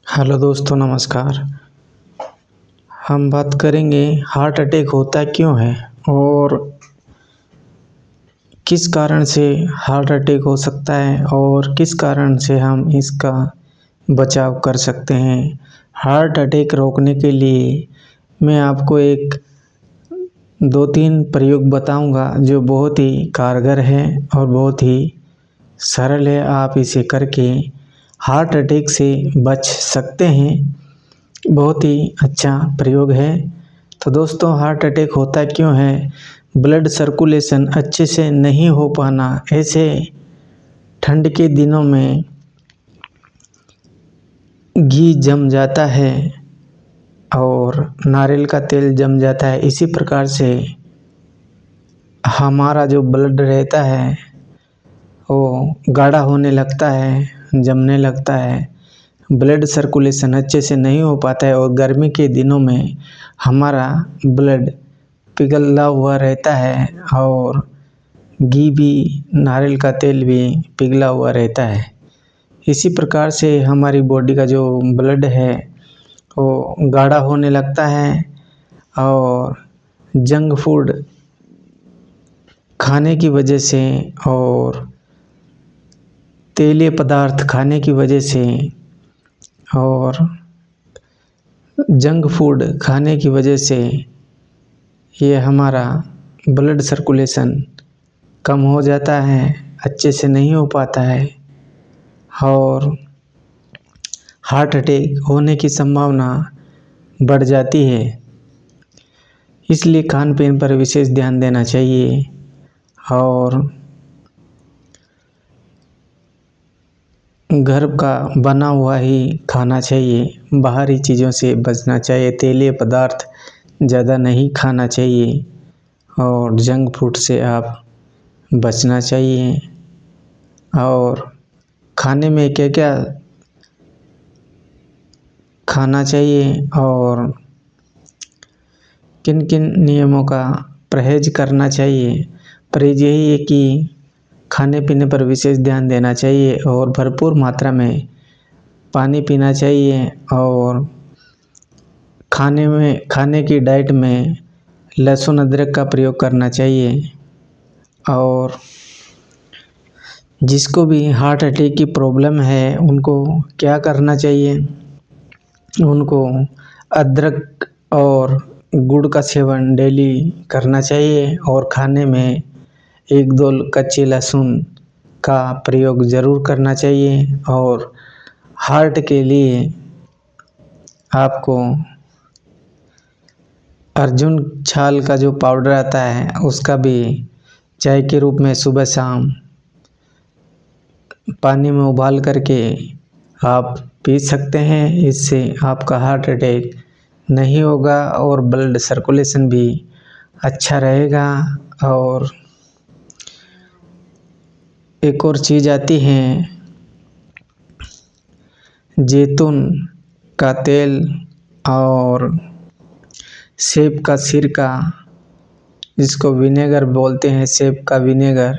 Hello दोस्तों, नमस्कार। हम बात करेंगे हार्ट अटैक होता क्यों है और किस कारण से हार्ट अटैक हो सकता है और किस कारण से हम इसका बचाव कर सकते हैं। हार्ट अटैक रोकने के लिए मैं आपको एक 2-3 प्रयोग बताऊंगा जो बहुत ही कारगर है और बहुत ही सरल है। आप इसे करके हार्ट अटैक से बच सकते हैं। बहुत ही अच्छा प्रयोग है। तो दोस्तों, हार्ट अटैक होता क्यों है? ब्लड सर्कुलेशन अच्छे से नहीं हो पाना। ऐसे ठंड के दिनों में घी जम जाता है और नारियल का तेल जम जाता है। इसी प्रकार से हमारा जो ब्लड रहता है वो गाढ़ा होने लगता है, जमने लगता है। ब्लड सर्कुलेशन अच्छे से नहीं हो पाता है और गर्मी के दिनों में हमारा ब्लड पिघला हुआ रहता है और घी भी, नारियल का तेल भी पिघला हुआ रहता है। इसी प्रकार से हमारी बॉडी का जो ब्लड है वो गाढ़ा होने लगता है और जंक फूड खाने की वजह से और तेलीय पदार्थ खाने की वजह से और जंक फूड खाने की वजह से ये हमारा ब्लड सर्कुलेशन कम हो जाता है, अच्छे से नहीं हो पाता है और हार्ट अटैक होने की संभावना बढ़ जाती है। इसलिए खान पीन पर विशेष ध्यान देना चाहिए और घर का बना हुआ ही खाना चाहिए। बाहरी चीज़ों से बचना चाहिए। तेलीय पदार्थ ज़्यादा नहीं खाना चाहिए और जंक फूड से आप बचना चाहिए। और खाने में क्या क्या खाना चाहिए और किन किन नियमों का परहेज करना चाहिए। परहेज यही है कि खाने पीने पर विशेष ध्यान देना चाहिए और भरपूर मात्रा में पानी पीना चाहिए और खाने की डाइट में लहसुन अदरक का प्रयोग करना चाहिए। और जिसको भी हार्ट अटैक की प्रॉब्लम है उनको क्या करना चाहिए? उनको अदरक और गुड़ का सेवन डेली करना चाहिए और खाने में 1-2 कच्चे लहसुन का प्रयोग ज़रूर करना चाहिए। और हार्ट के लिए आपको अर्जुन छाल का जो पाउडर आता है उसका भी चाय के रूप में सुबह शाम पानी में उबाल करके आप पी सकते हैं। इससे आपका हार्ट अटैक नहीं होगा और ब्लड सर्कुलेशन भी अच्छा रहेगा। और एक और चीज़ आती है जैतून का तेल और सेब का सिरका, जिसको विनेगर बोलते हैं, सेब का विनेगर।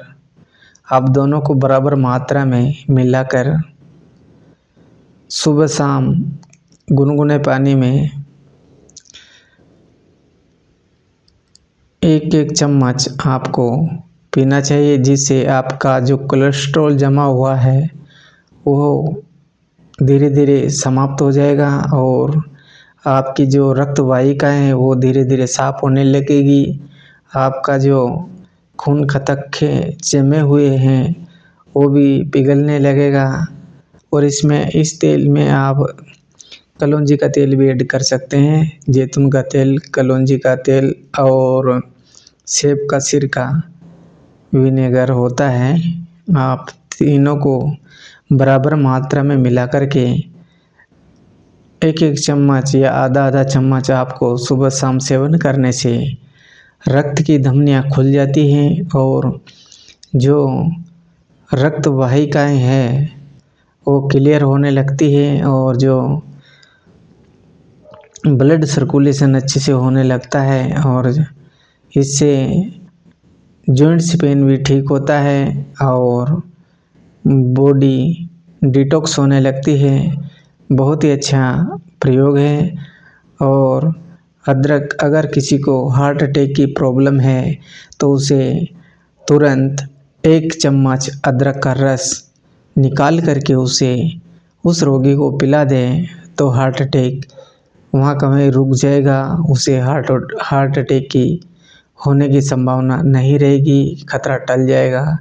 आप दोनों को बराबर मात्रा में मिलाकर सुबह शाम गुनगुने पानी में 1-1 चम्मच आपको पीना चाहिए, जिससे आपका जो कोलेस्ट्रॉल जमा हुआ है वो धीरे धीरे समाप्त हो जाएगा और आपकी जो रक्त वाहिकाएँ हैं वो धीरे धीरे साफ होने लगेगी। आपका जो खून खटके जमे हुए हैं वो भी पिघलने लगेगा। और इस तेल में आप कलौंजी का तेल भी ऐड कर सकते हैं। जैतून का तेल, कलौंजी का तेल और सेब का सिरका विनेगर होता है। आप तीनों को बराबर मात्रा में मिला करके 1-1 चम्मच या आधा-आधा चम्मच आपको सुबह शाम सेवन करने से रक्त की धमनियाँ खुल जाती हैं और जो रक्त वाहिकाएँ हैं वो क्लियर होने लगती है और जो ब्लड सर्कुलेशन अच्छे से होने लगता है और इससे जॉइंट्स पेन भी ठीक होता है और बॉडी डिटॉक्स होने लगती है। बहुत ही अच्छा प्रयोग है। और अदरक, अगर किसी को हार्ट अटैक की प्रॉब्लम है तो उसे तुरंत 1 चम्मच अदरक का रस निकाल करके उसे उस रोगी को पिला दें तो हार्ट अटैक वहाँ का वहीं रुक जाएगा। उसे हार्ट अटैक की होने की संभावना नहीं रहेगी, खतरा टल जाएगा।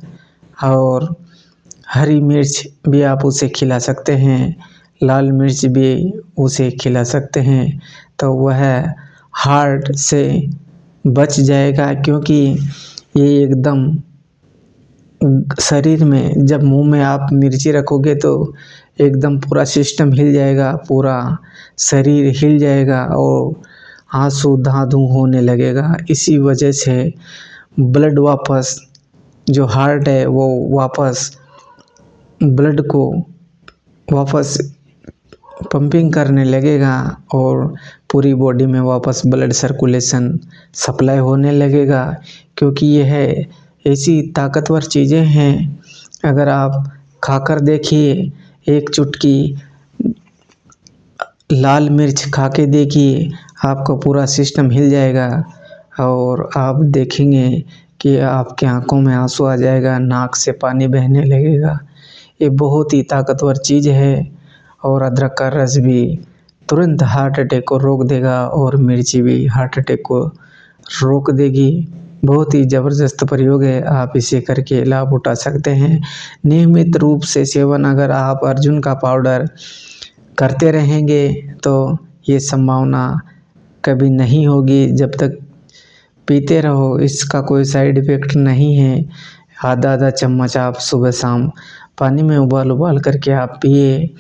और हरी मिर्च भी आप उसे खिला सकते हैं, लाल मिर्च भी उसे खिला सकते हैं, तो वह हार्ट से बच जाएगा। क्योंकि ये एकदम शरीर में, जब मुंह में आप मिर्ची रखोगे तो एकदम पूरा सिस्टम हिल जाएगा, पूरा शरीर हिल जाएगा और आंसू धांधू होने लगेगा। इसी वजह से ब्लड वापस, जो हार्ट है वो वापस ब्लड को वापस पंपिंग करने लगेगा और पूरी बॉडी में वापस ब्लड सर्कुलेशन सप्लाई होने लगेगा। क्योंकि यह ऐसी ताकतवर चीज़ें हैं, अगर आप खाकर देखिए, 1 चुटकी लाल मिर्च खा के देखिए, आपका पूरा सिस्टम हिल जाएगा और आप देखेंगे कि आपके आँखों में आंसू आ जाएगा, नाक से पानी बहने लगेगा। ये बहुत ही ताकतवर चीज़ है। और अदरक का रस भी तुरंत हार्ट अटैक को रोक देगा और मिर्ची भी हार्ट अटैक को रोक देगी। बहुत ही ज़बरदस्त प्रयोग है, आप इसे करके लाभ उठा सकते हैं। नियमित रूप से सेवन अगर आप अर्जुन का पाउडर करते रहेंगे तो ये संभावना कभी नहीं होगी। जब तक पीते रहो, इसका कोई साइड इफ़ेक्ट नहीं है। आधा चम्मच आप सुबह शाम पानी में उबाल करके आप पिए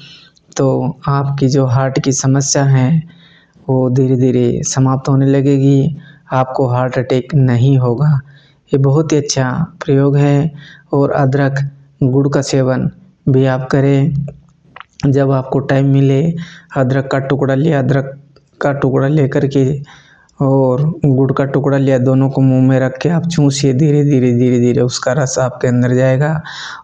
तो आपकी जो हार्ट की समस्या है वो धीरे धीरे समाप्त होने लगेगी, आपको हार्ट अटैक नहीं होगा। ये बहुत ही अच्छा प्रयोग है। और अदरक गुड़ का सेवन भी आप करें। जब आपको टाइम मिले, अदरक का टुकड़ा लेकर के और गुड़ का टुकड़ा लिया, दोनों को मुंह में रख के आप चूसिए, धीरे धीरे उसका रस आपके अंदर जाएगा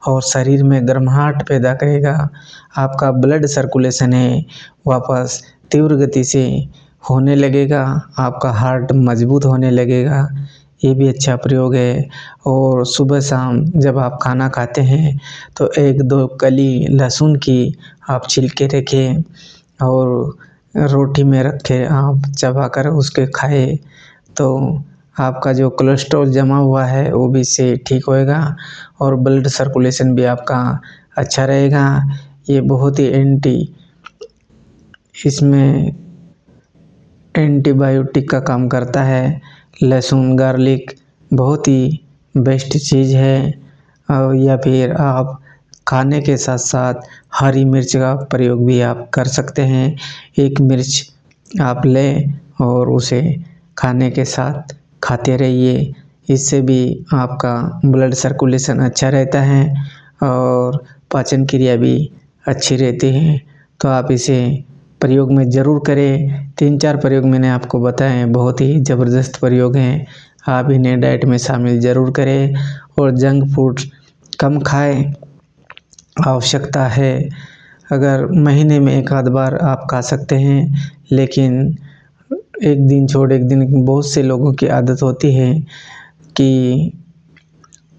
और शरीर में गर्माहट पैदा करेगा। आपका ब्लड सर्कुलेशन है वापस तीव्र गति से होने लगेगा, आपका हार्ट मजबूत होने लगेगा। ये भी अच्छा प्रयोग है। और सुबह शाम जब आप खाना खाते हैं तो 1-2 कली लहसुन की आप छिल के रखें और रोटी में रख के आप चबा कर उसके खाए तो आपका जो कोलेस्ट्रॉल जमा हुआ है वो भी इससे ठीक होएगा और ब्लड सर्कुलेशन भी आपका अच्छा रहेगा। ये बहुत ही इसमें एंटीबायोटिक का काम करता है। लहसुन, गार्लिक बहुत ही बेस्ट चीज़ है। या फिर आप खाने के साथ साथ हरी मिर्च का प्रयोग भी आप कर सकते हैं। 1 मिर्च आप लें और उसे खाने के साथ खाते रहिए, इससे भी आपका ब्लड सर्कुलेशन अच्छा रहता है और पाचन क्रिया भी अच्छी रहती है। तो आप इसे प्रयोग में ज़रूर करें। 3-4 प्रयोग मैंने आपको बताए हैं, बहुत ही ज़बरदस्त प्रयोग हैं। आप इन्हें डाइट में शामिल ज़रूर करें और जंक फूड कम खाएं। आवश्यकता है, अगर महीने में 1 आध बार आप खा सकते हैं, लेकिन एक दिन छोड़ एक दिन, बहुत से लोगों की आदत होती है कि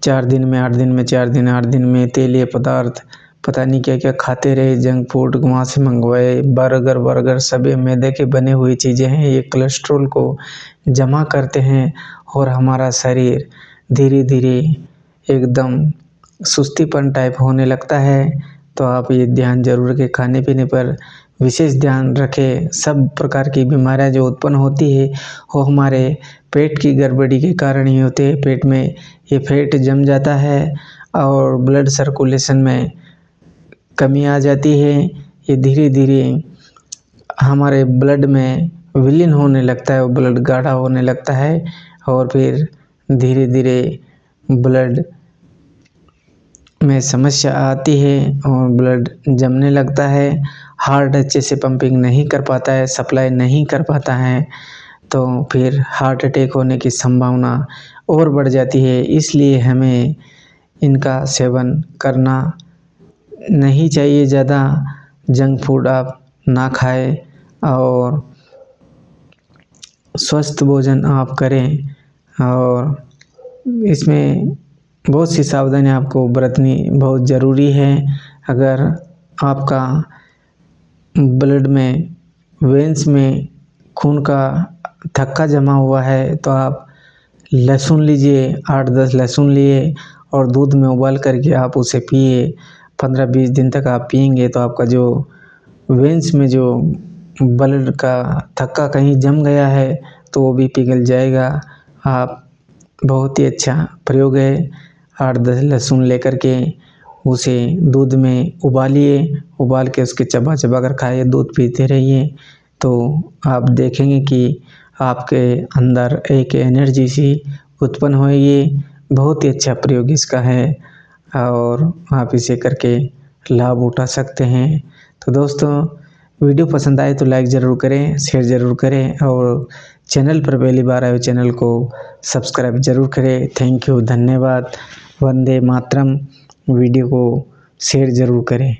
4 दिन में 8 दिन में 4 दिन 8 दिन में तेलीय पदार्थ पता नहीं क्या क्या खाते रहे, जंक फूड वहाँ से मंगवाए, बर्गर सभी मैदे के बने हुई चीज़ें हैं। ये कोलेस्ट्रॉल को जमा करते हैं और हमारा शरीर धीरे धीरे एकदम सुस्तीपन टाइप होने लगता है। तो आप ये ध्यान जरूर रखें, खाने पीने पर विशेष ध्यान रखें। सब प्रकार की बीमारियां जो उत्पन्न होती है वो हमारे पेट की गड़बड़ी के कारण ही होते हैं। पेट में ये फैट जम जाता है और ब्लड सर्कुलेशन में कमी आ जाती है। ये धीरे धीरे हमारे ब्लड में विलीन होने लगता है, वो ब्लड गाढ़ा होने लगता है और फिर धीरे धीरे ब्लड में समस्या आती है और ब्लड जमने लगता है। हार्ट अच्छे से पंपिंग नहीं कर पाता है, सप्लाई नहीं कर पाता है, तो फिर हार्ट अटैक होने की संभावना और बढ़ जाती है। इसलिए हमें इनका सेवन करना नहीं चाहिए। ज़्यादा जंक फूड आप ना खाएं और स्वस्थ भोजन आप करें। और इसमें बहुत सी सावधानियाँ आपको बरतनी बहुत ज़रूरी है। अगर आपका ब्लड में वेन्स में खून का थक्का जमा हुआ है तो आप लहसुन लीजिए, 8-10 लहसुन लिए और दूध में उबाल करके आप उसे पिए। 15-20 दिन तक आप पिएंगे तो आपका जो वेन्स में जो ब्लड का थक्का कहीं जम गया है तो वो भी पिघल जाएगा। आप बहुत ही अच्छा प्रयोग है। 8-10 लहसुन लेकर के उसे दूध में उबालिए, उबाल के उसके चबा चबा कर खाइए, दूध पीते रहिए तो आप देखेंगे कि आपके अंदर एक एनर्जी सी उत्पन्न होगी। बहुत ही अच्छा प्रयोग इसका है और आप इसे करके लाभ उठा सकते हैं। तो दोस्तों, वीडियो पसंद आए तो लाइक ज़रूर करें, शेयर ज़रूर करें और चैनल पर पहली बार आए चैनल को सब्सक्राइब ज़रूर करें। थैंक यू, धन्यवाद, वंदे मातरम। वीडियो को शेयर ज़रूर करें।